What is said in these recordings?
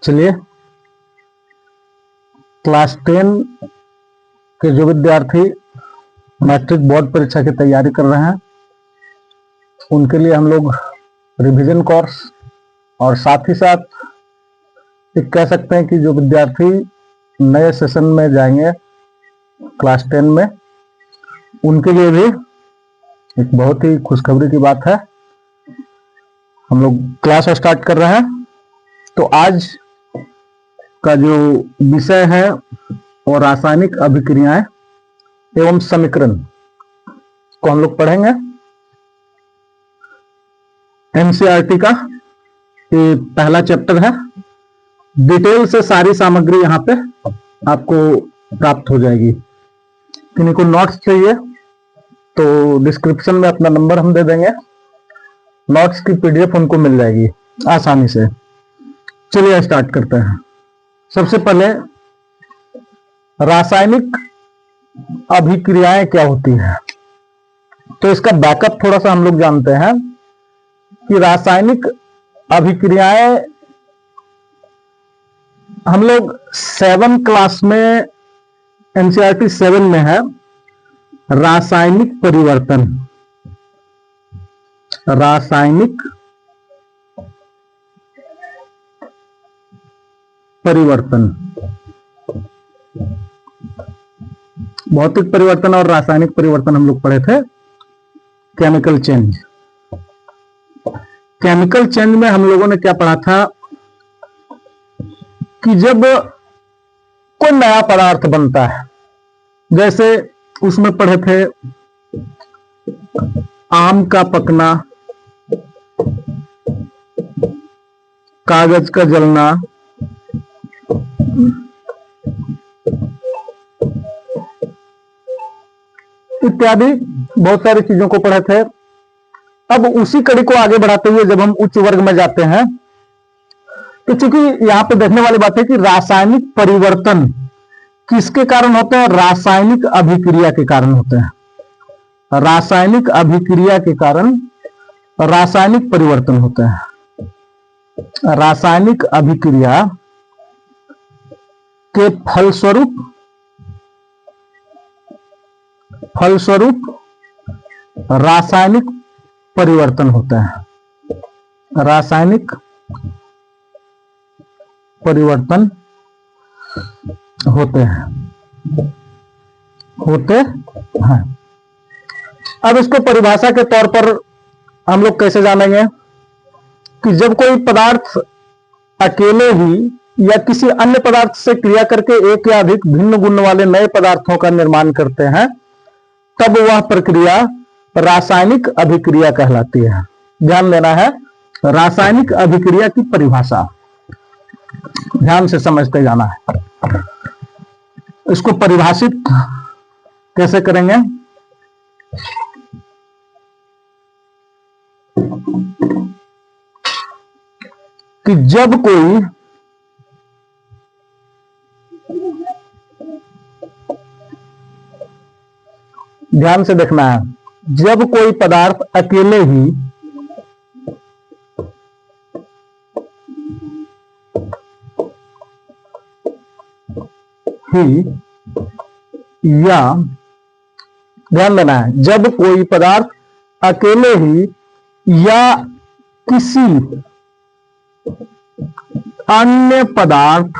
चलिए, क्लास 10 के जो विद्यार्थी मैट्रिक बोर्ड परीक्षा की तैयारी कर रहे हैं उनके लिए हम लोग रिवीजन कोर्स और साथ ही साथ एक कह सकते हैं कि जो विद्यार्थी नए सेशन में जाएंगे क्लास 10 में उनके लिए भी एक बहुत ही खुशखबरी की बात है। हम लोग क्लास स्टार्ट कर रहे हैं। तो आज का जो विषय है वो रासायनिक अभिक्रियाएं एवं समीकरण को हम लोग पढ़ेंगे। एनसीईआरटी का ये पहला चैप्टर है। डिटेल से सारी सामग्री यहाँ पे आपको प्राप्त हो जाएगी। किन्हीं को नोट्स चाहिए तो डिस्क्रिप्शन में अपना नंबर हम दे देंगे, नोट्स की पीडीएफ उनको मिल जाएगी आसानी से। चलिए स्टार्ट करते हैं। सबसे पहले रासायनिक अभिक्रियाएं क्या होती हैं, तो इसका बैकअप थोड़ा सा हम लोग जानते हैं कि रासायनिक अभिक्रियाएं हम लोग 7 क्लास में एनसीईआरटी 7 में है रासायनिक परिवर्तन। रासायनिक परिवर्तन, भौतिक परिवर्तन और रासायनिक परिवर्तन हम लोग पढ़े थे। केमिकल चेंज, केमिकल चेंज में हम लोगों ने क्या पढ़ा था कि जब कोई नया पदार्थ बनता है, जैसे उसमें पढ़े थे आम का पकना, कागज का जलना, इत्यादि बहुत सारी चीजों को पढ़े थे। अब उसी कड़ी को आगे बढ़ाते हुए जब हम उच्च वर्ग में जाते हैं तो चूंकि यहां पे देखने वाली बात है कि रासायनिक परिवर्तन किसके कारण होते हैं, रासायनिक अभिक्रिया के कारण होते हैं। रासायनिक अभिक्रिया के कारण रासायनिक परिवर्तन होते हैं। रासायनिक अभिक्रिया के फलस्वरूप रासायनिक परिवर्तन होते हैं। रासायनिक परिवर्तन होते हैं। अब इसको परिभाषा के तौर पर हम लोग कैसे जानेंगे कि जब कोई पदार्थ अकेले ही या किसी अन्य पदार्थ से क्रिया करके एक या अधिक भिन्न गुण वाले नए पदार्थों का निर्माण करते हैं तब वह प्रक्रिया रासायनिक अभिक्रिया कहलाती है। ध्यान देना है, रासायनिक अभिक्रिया की परिभाषा ध्यान से समझते जाना है। इसको परिभाषित कैसे करेंगे, कि जब कोई ध्यान से देखना है, जब कोई पदार्थ अकेले ही या ध्यान देना है, जब कोई पदार्थ अकेले ही या किसी अन्य पदार्थ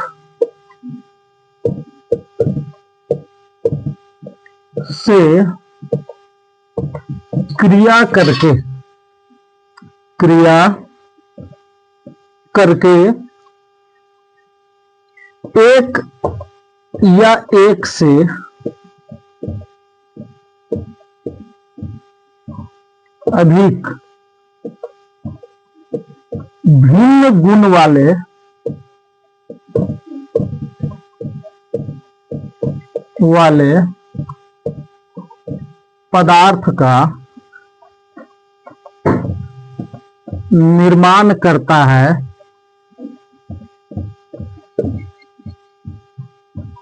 से क्रिया करके एक या एक से अधिक भिन्न गुण वाले पदार्थ का निर्माण करता है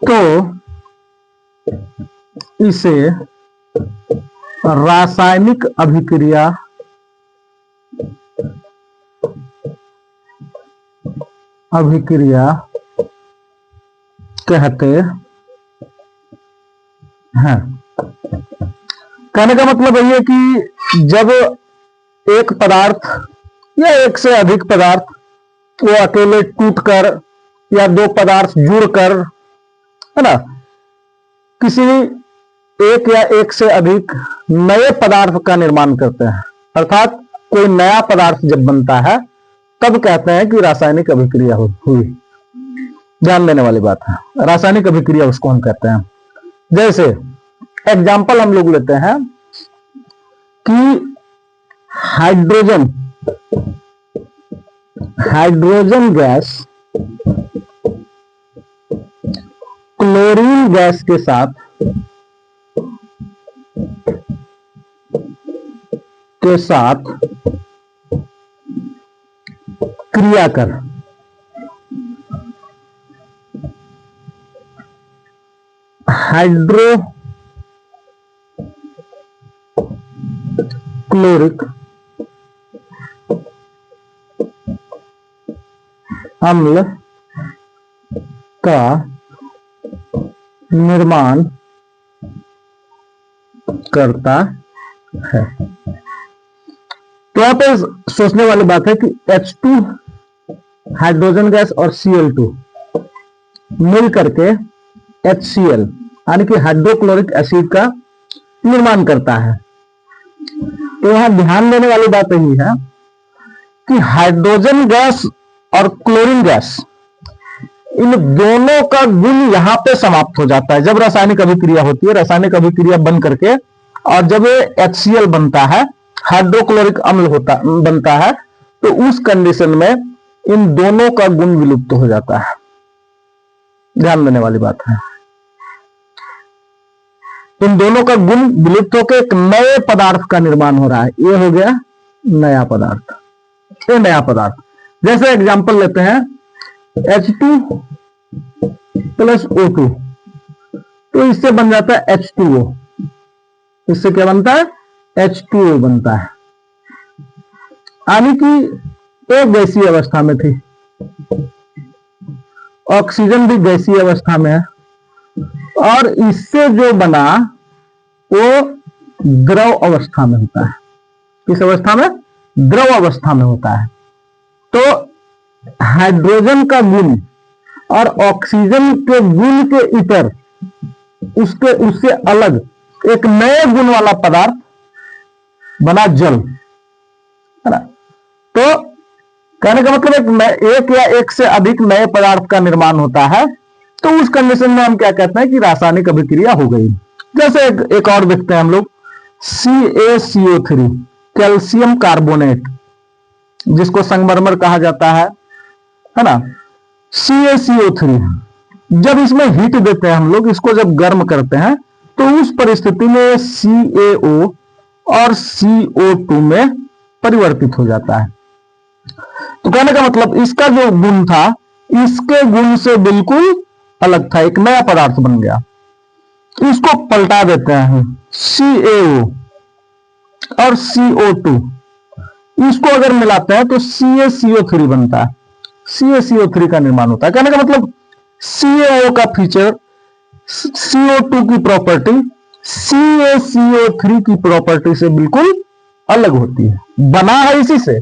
तो इसे रासायनिक अभिक्रिया अभिक्रिया कहते हैं। कहने का मतलब यही है कि जब एक पदार्थ या एक से अधिक पदार्थ वो अकेले टूटकर या दो पदार्थ जुड़कर, है ना, किसी एक या एक से अधिक नए पदार्थ का निर्माण करते हैं, अर्थात कोई नया पदार्थ जब बनता है तब कहते हैं कि रासायनिक अभिक्रिया हुई। ध्यान देने वाली बात है, रासायनिक अभिक्रिया उसको हम कहते हैं। जैसे एग्जाम्पल हम लोग लेते हैं कि हाइड्रोजन गैस क्लोरीन गैस के साथ क्रिया कर हाइड्रोक्लोरिक अम्ल का निर्माण करता है। तो यहां पे सोचने वाली बात है कि H2 हाइड्रोजन गैस और Cl2 मिल करके HCl यानी कि हाइड्रोक्लोरिक एसिड का निर्माण करता है। तो यहां ध्यान देने वाली बात यही है कि हाइड्रोजन गैस और क्लोरीन गैस, इन दोनों का गुण यहां पे समाप्त हो जाता है जब रासायनिक अभिक्रिया होती है। रासायनिक अभिक्रिया बन करके और जब ये HCl बनता है, हाइड्रोक्लोरिक अम्ल बनता है, तो उस कंडीशन में इन दोनों का गुण विलुप्त हो जाता है। ध्यान देने वाली बात है, इन दोनों का गुण विलुप्त होकर एक नए पदार्थ का निर्माण हो रहा है। ये हो गया नया पदार्थ, ये नया पदार्थ। जैसे एग्जांपल लेते हैं H2 प्लस O2, तो इससे बन जाता है H2O। इससे क्या बनता है? H2O बनता है, यानी कि एक गैसीय अवस्था में थी, ऑक्सीजन भी गैसीय अवस्था में है, और इससे जो बना वो द्रव अवस्था में होता है। किस अवस्था में? द्रव अवस्था में होता है। तो हाइड्रोजन का गुण और ऑक्सीजन के गुण के इतर उससे अलग एक नए गुण वाला पदार्थ बना जल, है ना। तो कहने का मतलब एक या एक से अधिक नए पदार्थ का निर्माण होता है, तो उस कंडीशन में हम क्या कहते हैं कि रासायनिक अभिक्रिया हो गई। जैसे एक और देखते हैं हम लोग CaCO3 कैल्शियम कार्बोनेट, जिसको संगमरमर कहा जाता है ना। CaCO3 जब इसमें हीट देते हैं हम लोग, इसको जब गर्म करते हैं, तो उस परिस्थिति में CaO और CO2 में परिवर्तित हो जाता है। तो कहने का मतलब इसका जो गुण था, इसके गुण से बिल्कुल अलग था, एक नया पदार्थ बन गया। इसको पलटा देते हैं, CaO और CO2 इसको अगर मिलाते हैं तो CaCO3 बनता है, CaCO3 का निर्माण होता है। कहने का मतलब CaO का फीचर CO2 की प्रॉपर्टी CaCO3 की प्रॉपर्टी से बिल्कुल अलग होती है। बना है इसी से,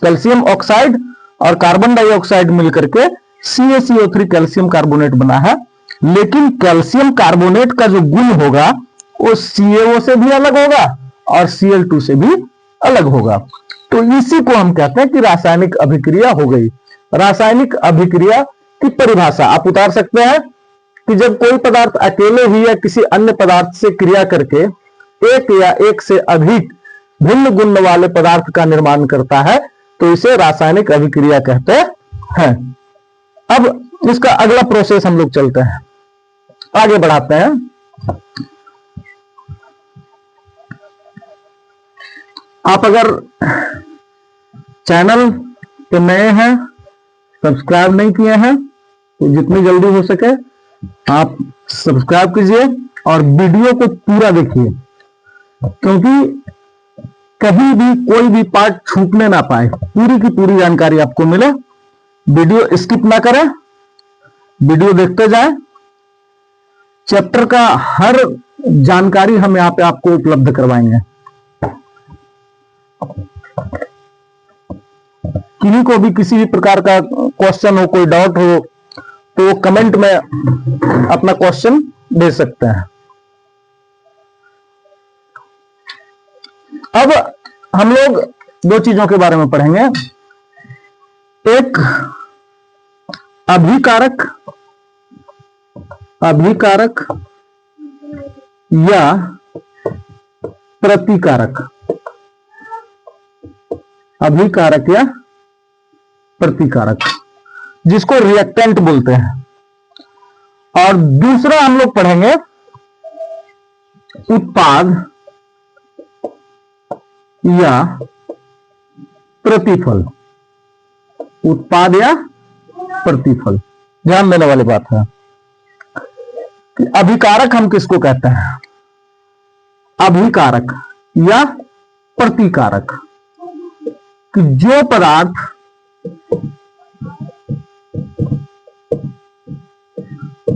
कैल्शियम ऑक्साइड और कार्बन डाइऑक्साइड मिलकर के CaCO3 कैल्शियम कार्बोनेट बना है, लेकिन कैल्शियम कार्बोनेट का जो गुण होगा वो CaO से भी अलग होगा और Cl2 से भी अलग होगा। तो इसी को हम कहते हैं कि रासायनिक अभिक्रिया हो गई। रासायनिक अभिक्रिया की परिभाषा आप उतार सकते हैं कि जब कोई पदार्थ अकेले ही या किसी अन्य पदार्थ से क्रिया करके एक या एक से अधिक भिन्न गुण वाले पदार्थ का निर्माण करता है, तो इसे रासायनिक अभिक्रिया कहते हैं। अब इसका अगला प्रोसेस हम लोग चलते हैं, आगे बढ़ाते हैं। आप अगर चैनल पे नए हैं, सब्सक्राइब नहीं किए हैं, तो जितनी जल्दी हो सके आप सब्सक्राइब कीजिए और वीडियो को पूरा देखिए, क्योंकि कहीं भी कोई भी पार्ट छूटने ना पाए, पूरी की पूरी जानकारी आपको मिले। वीडियो स्किप ना करें, वीडियो देखते जाएं। चैप्टर का हर जानकारी हम यहां पे आपको उपलब्ध करवाएंगे। किन्हीं को भी किसी भी प्रकार का क्वेश्चन हो, कोई डाउट हो, तो कमेंट में अपना क्वेश्चन दे सकते हैं। अब हम लोग दो चीजों के बारे में पढ़ेंगे, एक अभिकारक या प्रतिकारक। अभिकारक या प्रतिकारक, जिसको रिएक्टेंट बोलते हैं। और दूसरा हम लोग पढ़ेंगे उत्पाद या प्रतिफल। उत्पाद या प्रतिफल, ध्यान देने वाली बात है कि अभिकारक हम किसको कहते हैं, अभिकारक या प्रतिकारक, कि जो पदार्थ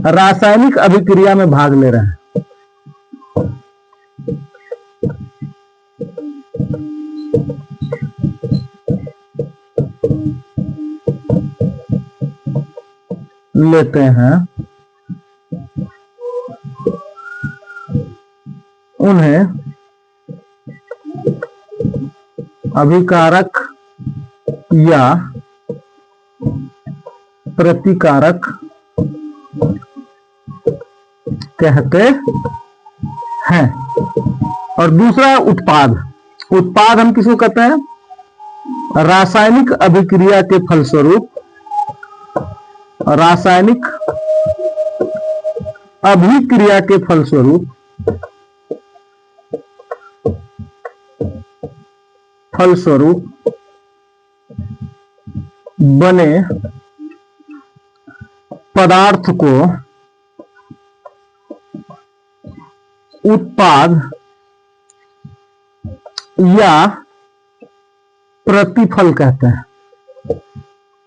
रासायनिक अभिक्रिया में भाग ले रहे हैं। लेते हैं, उन्हें अभिकारक या प्रतिकारक कहते हैं। और दूसरा उत्पाद। उत्पाद हम किसको कहते हैं, रासायनिक अभिक्रिया के फलस्वरूप, रासायनिक अभिक्रिया के फलस्वरूप बने पदार्थ को उत्पाद या प्रतिफल कहते हैं।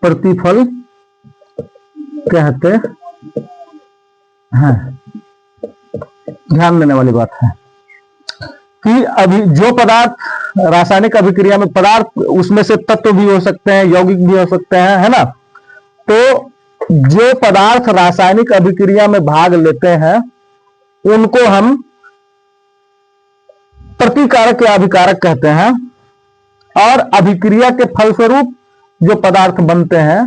प्रतिफल कहते हैं। ध्यान देने वाली बात है कि अभी जो पदार्थ रासायनिक अभिक्रिया में, पदार्थ उसमें से तत्व भी हो सकते हैं, यौगिक भी हो सकते हैं, है ना। तो जो पदार्थ रासायनिक अभिक्रिया में भाग लेते हैं उनको हम प्रतिकारक या अभिकारक कहते हैं। और अभिक्रिया के फलस्वरूप जो पदार्थ बनते हैं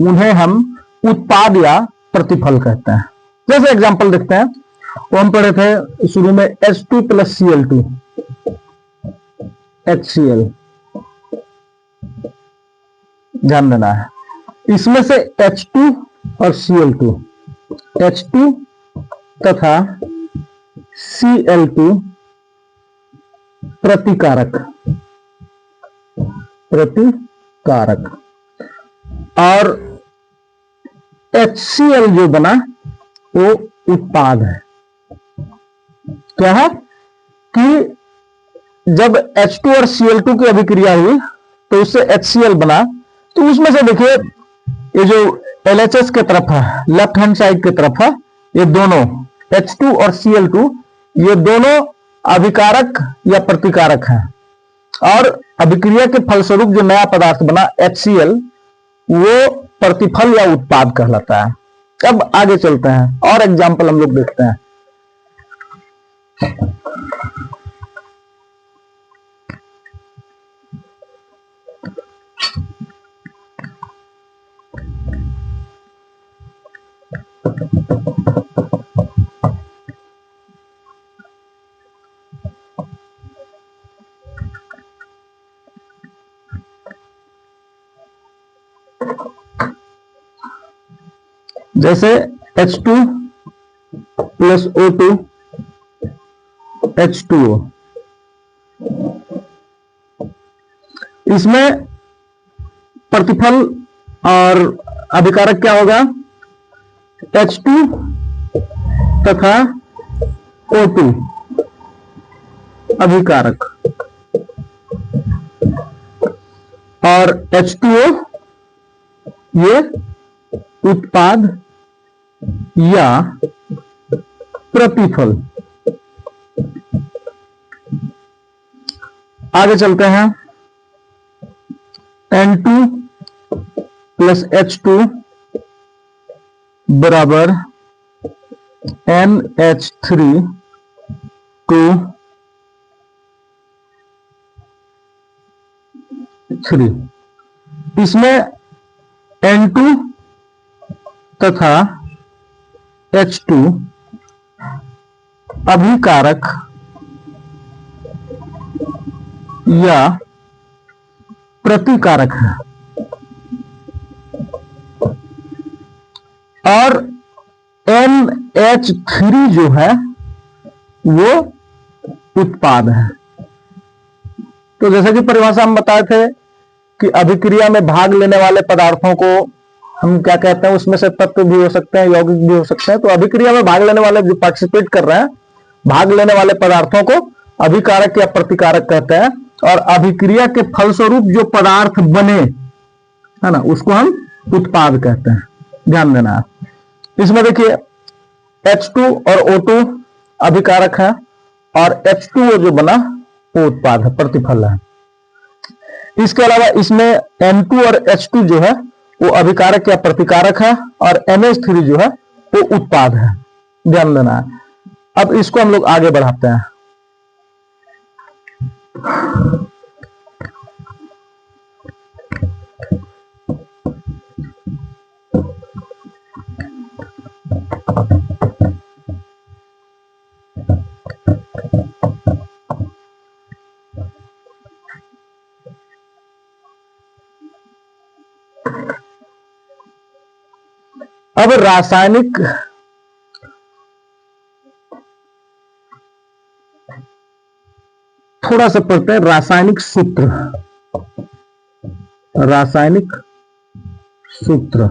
उन्हें हम उत्पाद या प्रतिफल कहते हैं। जैसे एग्जांपल देखते हैं, वो हम पढ़े थे शुरू में H2 + Cl2, HCl। ध्यान देना है, इसमें से H2 और Cl2, H2 तथा Cl2 प्रतिकारक और HCl जो बना वो उत्पाद है। क्या है कि जब H2 और Cl2 की अभिक्रिया हुई तो उससे HCl बना, तो उसमें से देखिए ये जो LHS के तरफ है, लेफ्ट हैंड साइड की तरफ है, ये दोनों H2 और Cl2 ये दोनों अभिकारक या प्रतिकारक हैं। और अभिक्रिया के फलस्वरूप जो नया पदार्थ बना HCl वो प्रतिफल या उत्पाद कहलाता है। अब आगे चलते हैं और एग्जाम्पल हम लोग देखते हैं। जैसे H2 + O2 H2O, इसमें प्रतिफल और अभिकारक क्या होगा, H2 तथा O2 अभिकारक और H2O ये उत्पाद या प्रतिफल। आगे चलते हैं। N2 प्लस H2 बराबर NH3 टू 3। इसमें N2 तथा H2 अभिकारक या प्रतिकारक है और NH3 जो है वो उत्पाद है। तो जैसे कि परिभाषा हम बताए थे कि अभिक्रिया में भाग लेने वाले पदार्थों को हम क्या कहते हैं, उसमें से तत्व भी हो सकते हैं, यौगिक भी हो सकते हैं। तो अभिक्रिया में भाग लेने वाले जो पार्टिसिपेट कर रहे हैं, भाग लेने वाले पदार्थों को अभिकारक या प्रतिकारक कहते हैं। और अभिक्रिया के फलस्वरूप जो पदार्थ बने, है ना, उसको हम उत्पाद कहते हैं। ध्यान देना है। इसमें देखिए H2 और O2 अभिकारक है और H2O जो बना वो उत्पाद है, प्रतिफल है। इसके अलावा इसमें N2 और H2 जो है वो अभिकारक या प्रतिकारक है और NH3 जो है वो उत्पाद है। ध्यान देना है। अब इसको हम लोग आगे बढ़ाते हैं। अब रासायनिक थोड़ा सा पढ़ते हैं। रासायनिक सूत्र, रासायनिक सूत्र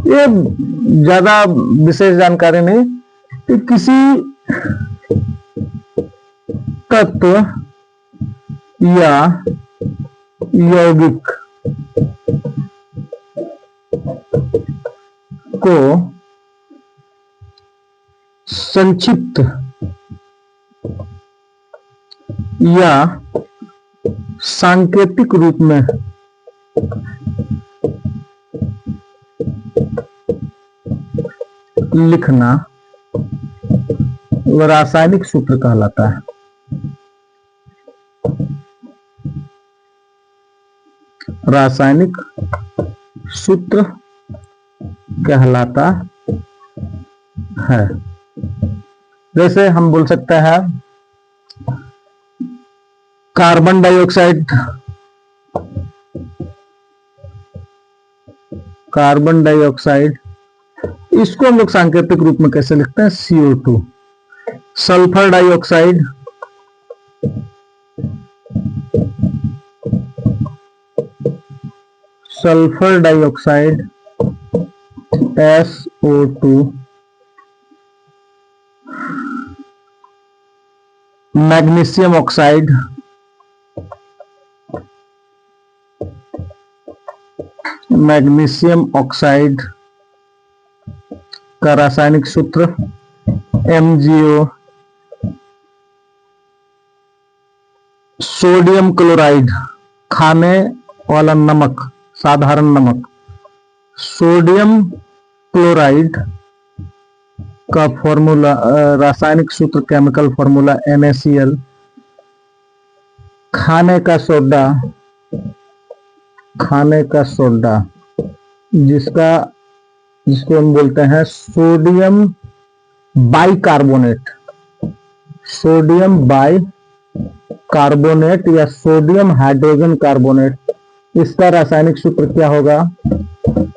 ये ज्यादा विशेष जानकारी नहीं कि किसी तत्व या यौगिक को संक्षिप्त या सांकेतिक रूप में लिखना वह रासायनिक सूत्र कहलाता है। रासायनिक सूत्र कहलाता है। जैसे हम बोल सकते हैं कार्बन डाइऑक्साइड, कार्बन डाइऑक्साइड इसको हम लोग सांकेतिक रूप में कैसे लिखते हैं, CO2। Sulphur dioxide, sulphur dioxide SO2। Magnesium oxide, magnesium oxide का रासायनिक सूत्र MgO। सोडियम क्लोराइड, खाने वाला नमक, साधारण नमक, सोडियम क्लोराइड का फॉर्मूला, रासायनिक सूत्र, केमिकल फॉर्मूला NaCl। खाने का सोडा, खाने का सोडा जिसको हम बोलते हैं सोडियम बाइकार्बोनेट, सोडियम बाइकार्बोनेट या सोडियम हाइड्रोजन कार्बोनेट। इसका रासायनिक सूत्र क्या होगा,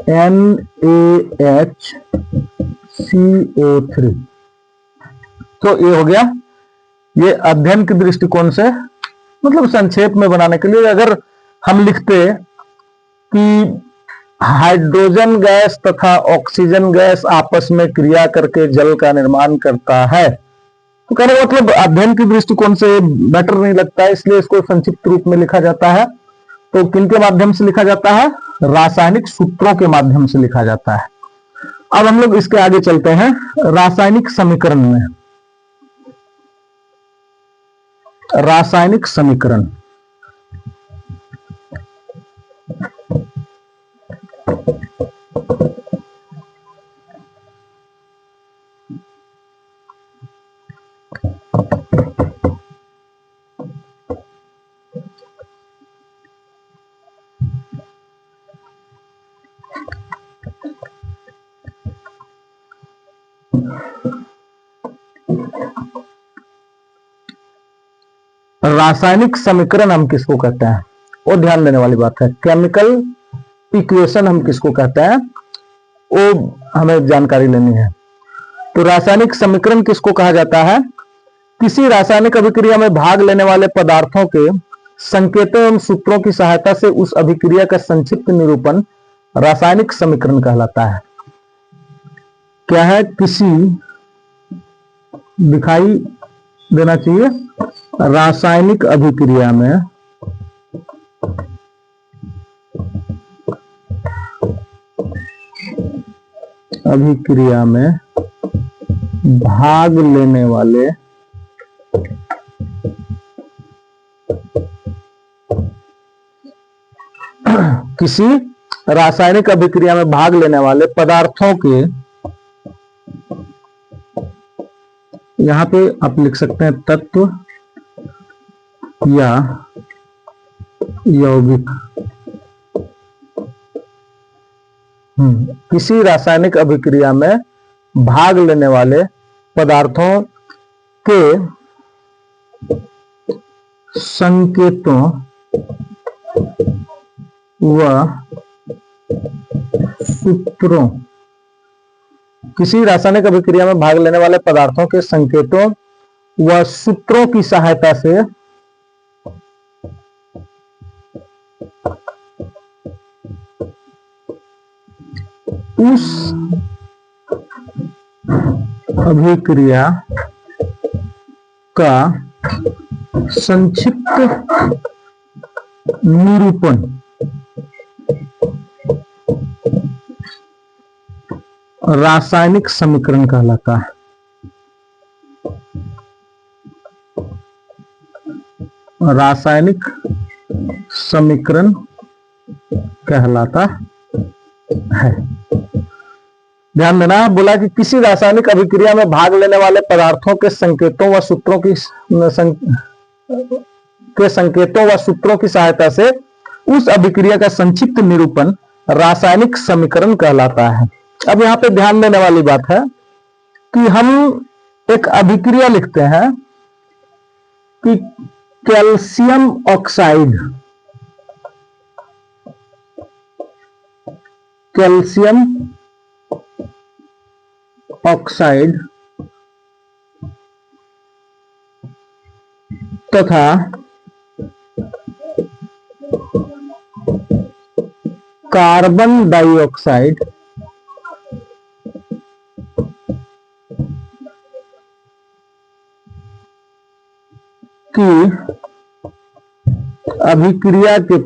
NaHCO3। तो ये हो गया। ये अध्ययन के दृष्टिकोण से, मतलब संक्षेप में बनाने के लिए, अगर हम लिखते कि हाइड्रोजन गैस तथा ऑक्सीजन गैस आपस में क्रिया करके जल का निर्माण करता है, तो कहने का मतलब अध्ययन के दृष्टिकोण से बेटर नहीं लगता है, इसलिए इसको संक्षिप्त रूप में लिखा जाता है। तो किनके माध्यम से लिखा जाता है, रासायनिक सूत्रों के माध्यम से लिखा जाता है। अब हम लोग इसके आगे चलते हैं रासायनिक समीकरण में। रासायनिक समीकरण रासायनिक समीकरण हम किसको कहते हैं वो ध्यान देने वाली बात है। केमिकल इक्वेशन हम किसको कहते हैं वो हमें जानकारी लेनी है। तो रासायनिक समीकरण किसको कहा जाता है? किसी रासायनिक अभिक्रिया में भाग लेने वाले पदार्थों के संकेतों एवं सूत्रों की सहायता से उस अभिक्रिया का संक्षिप्त निरूपण रासायनिक समीकरण कहलाता है। क्या है? किसी दिखाई देना चाहिए। रासायनिक अभिक्रिया में भाग लेने वाले किसी रासायनिक अभिक्रिया में भाग लेने वाले पदार्थों के, यहां पे आप लिख सकते हैं तत्व या यौगिक। किसी रासायनिक अभिक्रिया में भाग लेने वाले पदार्थों के संकेतों व सूत्रों, किसी रासायनिक अभिक्रिया में भाग लेने वाले पदार्थों के संकेतों व सूत्रों की सहायता से उस अभिक्रिया का संक्षिप्त निरूपण रासायनिक समीकरण कहलाता है। रासायनिक समीकरण कहलाता है। ध्यान देना, बोला कि किसी रासायनिक अभिक्रिया में भाग लेने वाले पदार्थों के संकेतों व सूत्रों की सहायता से उस अभिक्रिया का संक्षिप्त निरूपण रासायनिक समीकरण कहलाता है। अब यहां पे ध्यान देने वाली बात है कि हम एक अभिक्रिया लिखते हैं कि कैल्शियम ऑक्साइड तथा कार्बन डाइऑक्साइड की अभिक्रिया के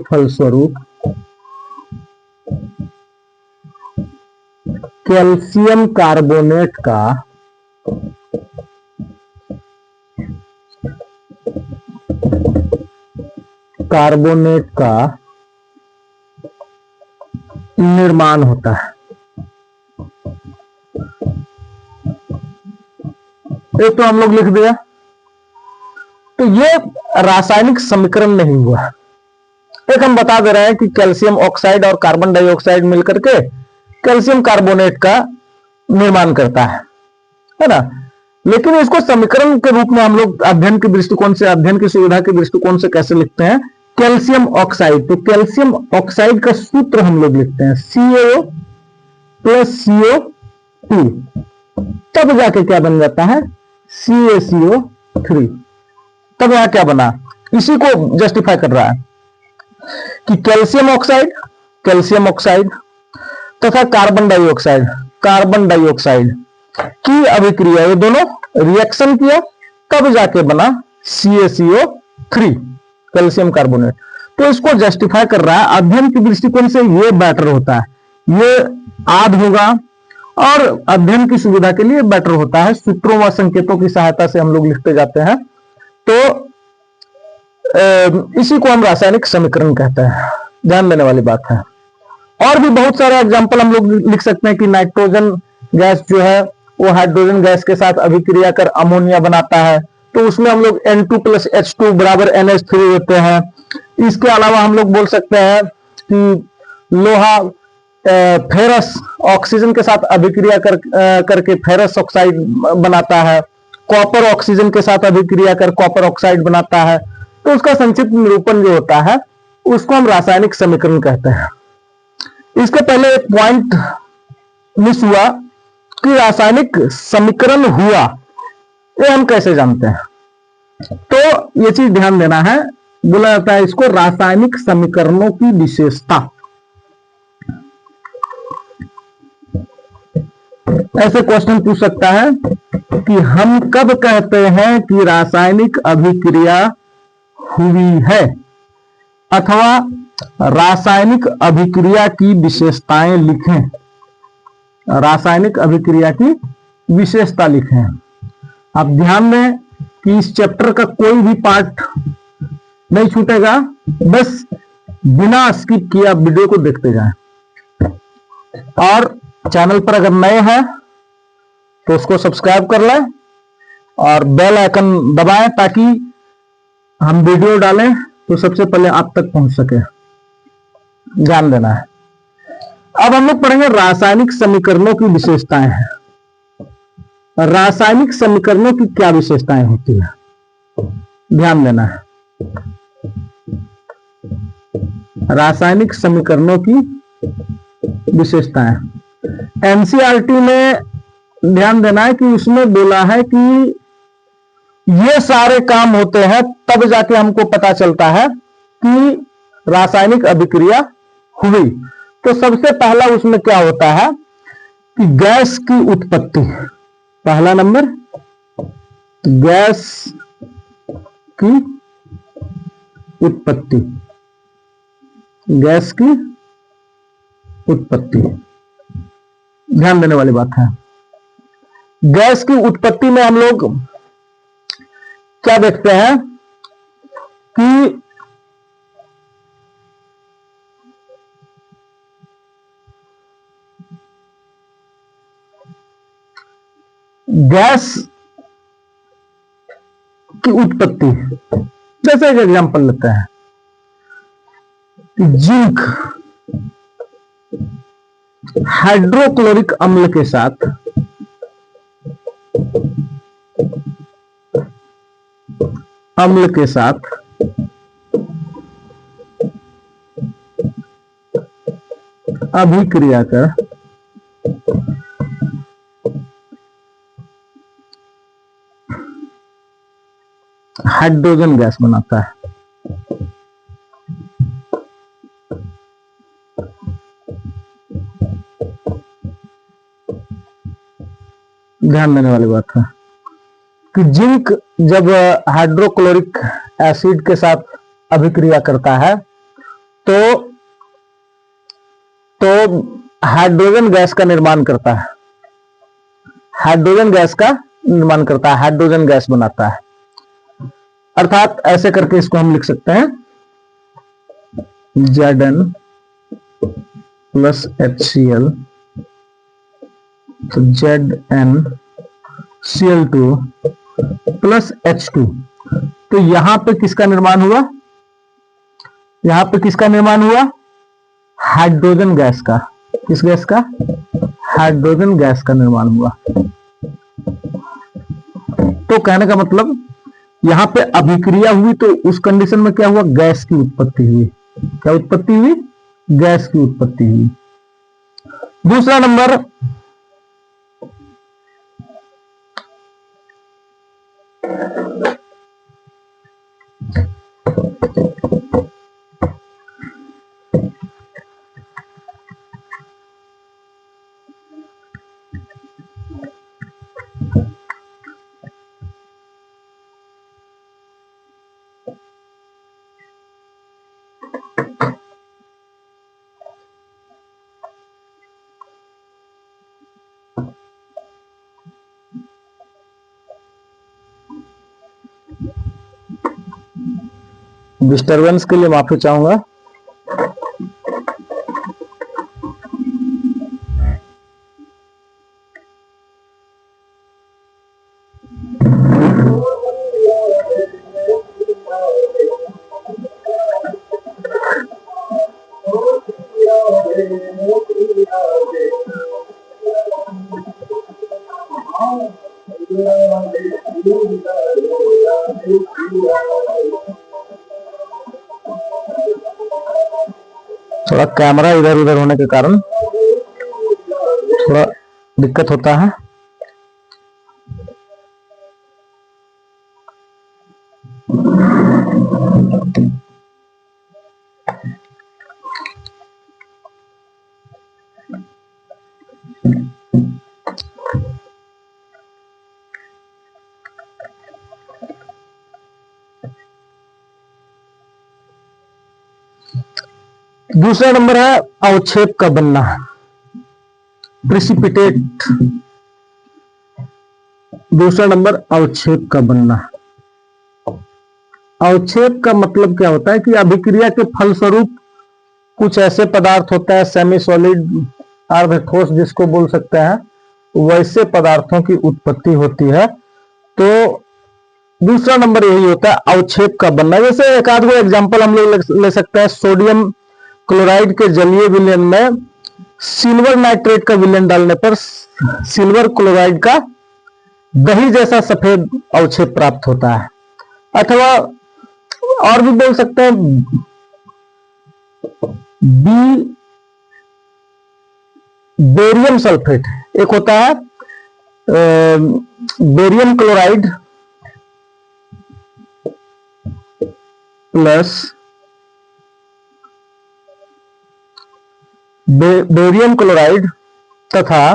फलस्वरूप कैल्शियम कार्बोनेट का निर्माण होता है। एक तो हम लोग लिख दिया, तो ये रासायनिक समीकरण नहीं हुआ। एक हम बता दे रहे हैं कि कैल्शियम ऑक्साइड और कार्बन डाइऑक्साइड मिलकर के कैल्शियम कार्बोनेट का निर्माण करता है ना। लेकिन इसको समीकरण के रूप में हम लोग अध्ययन के दृष्टिकोण से, अध्ययन की सुविधा के दृष्टिकोण से कैसे लिखते हैं? Calcium oxide. तो कैल्शियम ऑक्साइड का सूत्र हम लोग लिखते हैं CaO + CO2, तब जाके क्या बन जाता है? CaCO3। तब यहां क्या बना? इसी को जस्टिफाई कर रहा है कि कैल्शियम ऑक्साइड तथा कार्बन डाइऑक्साइड की अभिक्रिया, ये दोनों रिएक्शन किया, तब जाके बना CaCO3। 3 calcium carbonate. तो इसको जस्टिफाई कर रहा है, अध्ययन की दृष्टिकोण से ये बेटर होता है, ये आद होगा और अध्ययन की सुविधा के लिए बेटर होता है। सूत्रों व संकेतों की सहायता से हम लोग लिखते जाते हैं, तो इसी को हम रासायनिक समीकरण कहते हैं, ध्यान देने वाली बात है। और भी बहुत सारे एग्जाम्पल हम लोग लिख सकते हैं कि नाइट्रोजन गैस जो है वो हाइड्रोजन गैस के साथ अभिक्रिया कर अमोनिया बनाता है, तो उसमें हम लोग N2 + H2 बराबर NH3 होते हैं। इसके अलावा हम लोग बोल सकते हैं कि लोहा फेरस ऑक्सीजन के साथ अभिक्रिया करके फेरस ऑक्साइड बनाता है, कॉपर ऑक्सीजन के साथ अभिक्रिया कर कॉपर ऑक्साइड बनाता है। तो उसका संक्षिप्त निरूपण जो होता है उसको हम रासायनिक समीकरण कहते हैं। इसके पहले एक पॉइंट मिस हुआ कि रासायनिक समीकरण हुआ, ये हम कैसे जानते हैं? तो ये चीज ध्यान देना है, बोला जाता है इसको रासायनिक समीकरणों की विशेषता। ऐसे क्वेश्चन पूछ सकता है कि हम कब कहते हैं कि रासायनिक अभिक्रिया हुई है, अथवा रासायनिक अभिक्रिया की विशेषताएं लिखें। रासायनिक अभिक्रिया की विशेषता लिखें। आप ध्यान दें कि इस चैप्टर का कोई भी पार्ट नहीं छूटेगा, बस बिना स्किप किए आप वीडियो को देखते जाएं। और चैनल पर अगर नए हैं तो उसको सब्सक्राइब कर लें और बेल आइकन दबाएं ताकि हम वीडियो डालें तो सबसे पहले आप तक पहुंच सके। ध्यान देना है। अब हम लोग पढ़ेंगे रासायनिक समीकरणों की विशेषताएं हैं। रासायनिक समीकरणों की क्या विशेषताएं होती है, ध्यान देना है। रासायनिक समीकरणों की विशेषताएं एनसीईआरटी में ध्यान देना है कि उसमें बोला है कि ये सारे काम होते हैं तब जाके हमको पता चलता है कि रासायनिक अभिक्रिया हुई। तो सबसे पहला उसमें क्या होता है कि गैस की उत्पत्ति। पहला नंबर गैस की उत्पत्ति, गैस की उत्पत्ति ध्यान देने वाली बात है। गैस की उत्पत्ति में हम लोग क्या देखते हैं कि गैस की उत्पत्ति, जैसे एक एग्जांपल लेते हैं कि जिंक हाइड्रोक्लोरिक अम्ल के साथ अभिक्रिया कर हाइड्रोजन गैस बनाता है। ध्यान देने वाली बात है कि जिंक जब हाइड्रोक्लोरिक एसिड के साथ अभिक्रिया करता है तो हाइड्रोजन गैस का निर्माण करता है, हाइड्रोजन गैस का निर्माण करता है, हाइड्रोजन गैस बनाता है। अर्थात ऐसे करके इसको हम लिख सकते हैं Zn + HCl, तो ZnCl2 + H2। तो यहां पे किसका निर्माण हुआ, यहां पे किसका निर्माण हुआ, हाइड्रोजन गैस का। किस गैस का, हाइड्रोजन गैस का निर्माण हुआ। तो कहने का मतलब यहां पे अभिक्रिया हुई तो उस कंडीशन में क्या हुआ, गैस की उत्पत्ति हुई। क्या उत्पत्ति हुई, गैस की उत्पत्ति हुई। दूसरा नंबर डिस्टरबेंस के लिए माफी चाहूंगा। थोड़ा कैमरा इधर उधर होने के कारण थोड़ा दिक्कत होता है। दूसरा नंबर है अवक्षेप का बनना, प्रिसिपिटेट। दूसरा नंबर अवक्षेप का बनना। अवक्षेप का मतलब क्या होता है कि अभिक्रिया के फलस्वरूप कुछ ऐसे पदार्थ होता है, सेमी सॉलिड, अर्ध ठोस जिसको बोल सकते हैं, वैसे पदार्थों की उत्पत्ति होती है। तो दूसरा नंबर यही होता है अवक्षेप का बनना। जैसे एक आध गो एग्जाम्पल हम लोग ले सकते हैं। सोडियम क्लोराइड के जलीय विलयन में सिल्वर नाइट्रेट का विलयन डालने पर सिल्वर क्लोराइड का दही जैसा सफेद अवक्षेप प्राप्त होता है। अथवा और भी बोल सकते हैं, बेरियम सल्फेट। एक होता है barium chloride plus barium chloride तथा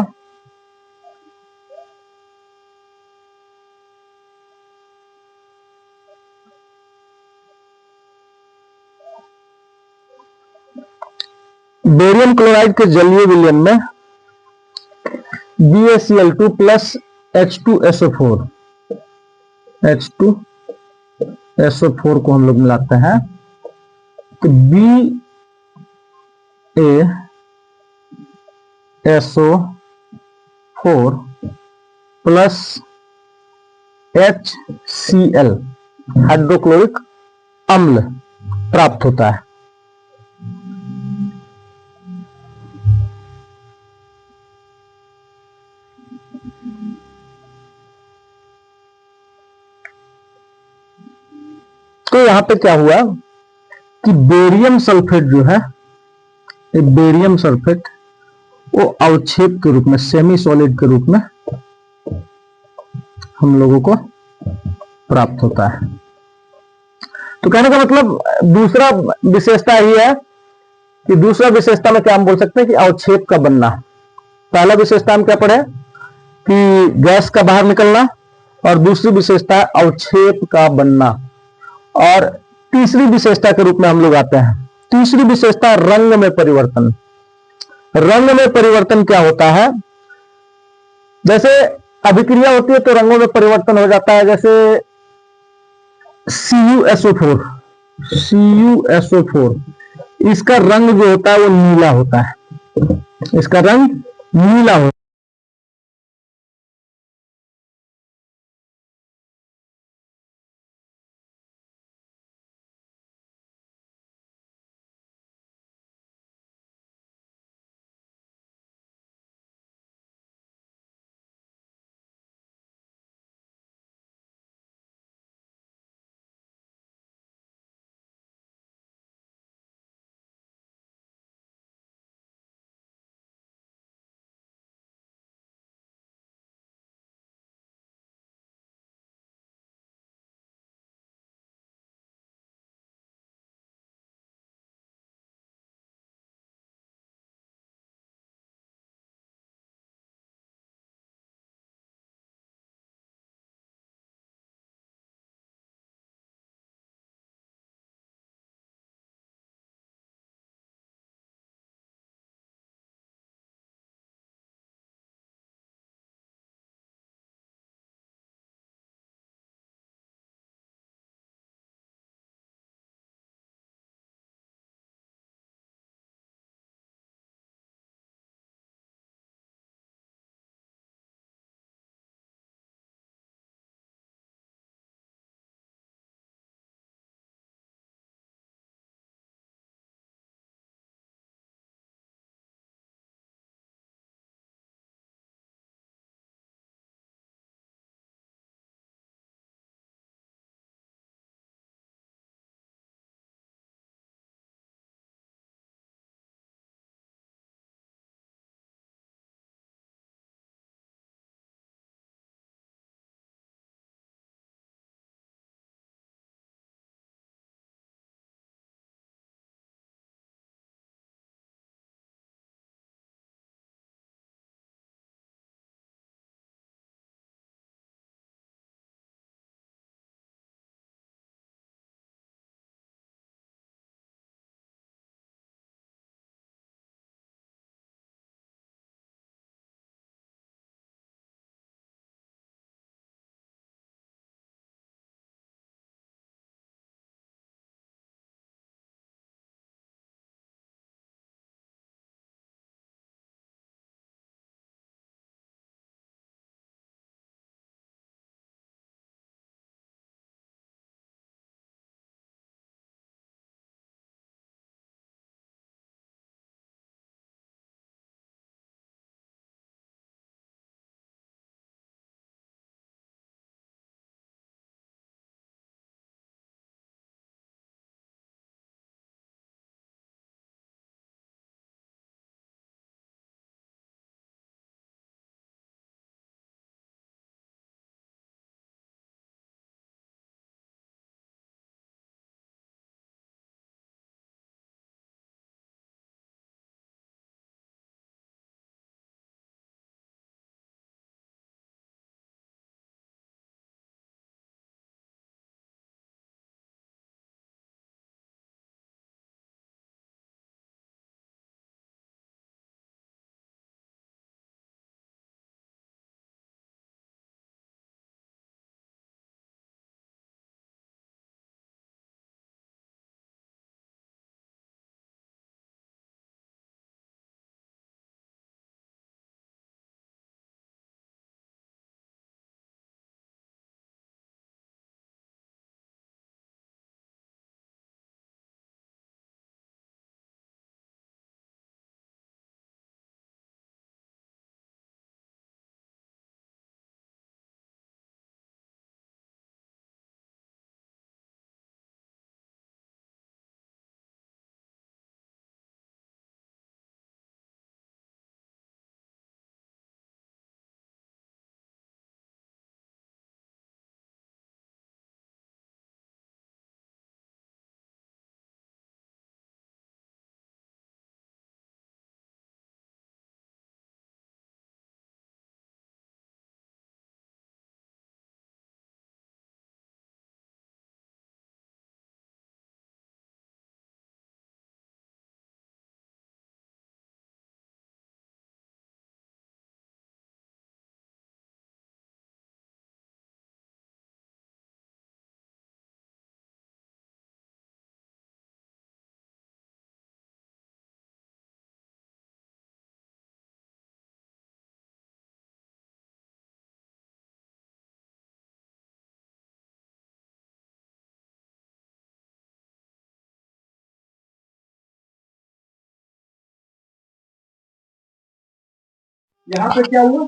बेरियम क्लोराइड के जलीय विलयन में BaCl2 प्लस H2SO4 H2SO4 को हम लोग मिलाते हैं तो BaSO4 प्लस HCl हाइड्रोक्लोरिक अम्ल प्राप्त होता है। तो यहां पे क्या हुआ कि बेरियम सल्फेट जो है, बेरियम सल्फेट वो अवक्षेप के रूप में, सेमी सॉलिड के रूप में हम लोगों को प्राप्त होता है। तो कहने का मतलब दूसरा विशेषता ही है कि दूसरा विशेषता में क्या हम बोल सकते हैं कि अवक्षेप का बनना। पहला विशेषता हम क्या पढ़े कि गैस का बाहर निकलना, और दूसरी विशेषता है अवक्षेप का बनना। और तीसरी विशेषता के रूप में हम लोग आते हैं। तीसरी विशेषता रंग में परिवर्तन। रंग में परिवर्तन क्या होता है, जैसे अभिक्रिया होती है तो रंगों में परिवर्तन हो जाता है। जैसे CuSO4 इसका रंग जो होता है वो नीला होता है, इसका रंग नीला होता है। यहाँ पे क्या हुआ,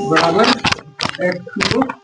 बराबर x2